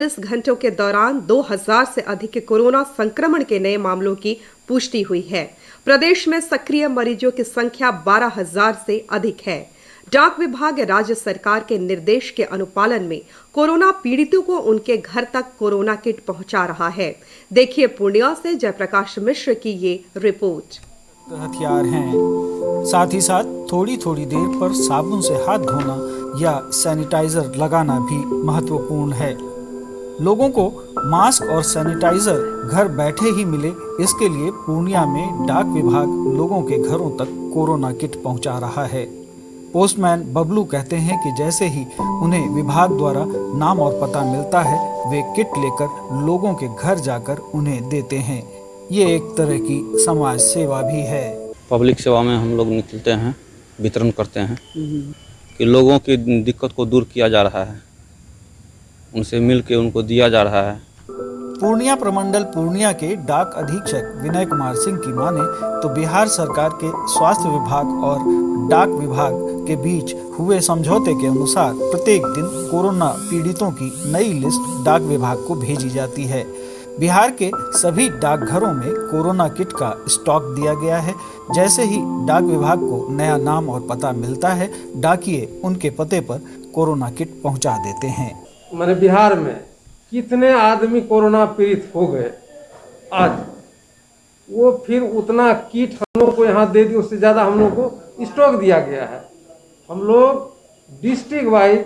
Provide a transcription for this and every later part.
इस घंटों के दौरान 2000 से अधिक कोरोना संक्रमण के नए मामलों की पुष्टि हुई है। प्रदेश में सक्रिय मरीजों की संख्या 12,000 से अधिक है। डाक विभाग राज्य सरकार के निर्देश के अनुपालन में कोरोना पीड़ितों को उनके घर तक कोरोना किट पहुंचा रहा है। देखिए पूर्णिया से जयप्रकाश मिश्र की ये रिपोर्ट। हथियार हैं। साथ ही साथ थोड़ी थोड़ी देर पर साबुन से हाथ धोना या सैनिटाइजर लगाना भी महत्वपूर्ण है। लोगों को मास्क और सैनिटाइजर घर बैठे ही मिले, इसके लिए पूर्णिया में डाक विभाग लोगों के घरों तक कोरोना किट पहुंचा रहा है। पोस्टमैन बबलू कहते हैं कि जैसे ही उन्हें विभाग द्वारा नाम और पता मिलता है, वे किट लेकर लोगों के घर जाकर उन्हें देते हैं। ये एक तरह की समाज सेवा भी है। पब्लिक सेवा में हम लोग निकलते हैं, वितरण करते हैं कि लोगों की दिक्कत को दूर किया जा रहा है, उनसे मिल के उनको दिया जा रहा है। पूर्णिया प्रमंडल पूर्णिया के डाक अधीक्षक विनय कुमार सिंह की माने तो बिहार सरकार के स्वास्थ्य विभाग और डाक विभाग के बीच हुए समझौते के अनुसार प्रत्येक दिन कोरोना पीड़ितों की नई लिस्ट डाक विभाग को भेजी जाती है। बिहार के सभी डाकघरों में कोरोना किट का स्टॉक दिया गया है। जैसे ही डाक विभाग को नया नाम और पता मिलता है, डाकिये उनके पते पर कोरोना किट पहुंचा देते हैं। मैंने बिहार में कितने आदमी कोरोना पीड़ित हो गए, आज वो फिर उतना किट हम लोग को यहाँ दे दी, उससे ज़्यादा हम लोग को स्टॉक दिया गया है। हम लोग डिस्ट्रिक्ट वाइज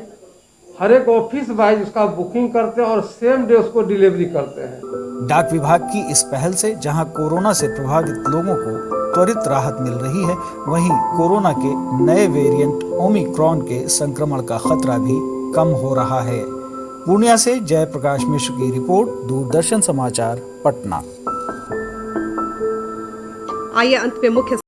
हर एक ऑफिस वाइज उसका बुकिंग करते हैं और सेम डे उसको डिलीवरी करते हैं। डाक विभाग की इस पहल से जहां कोरोना से प्रभावित लोगों को त्वरित राहत मिल रही है, वहीं कोरोना के नए वेरिएंट ओमिक्रॉन के संक्रमण का खतरा भी कम हो रहा है। पूर्णिया से जयप्रकाश मिश्र की रिपोर्ट, दूरदर्शन समाचार, पटना। आइए अंत में मुख्य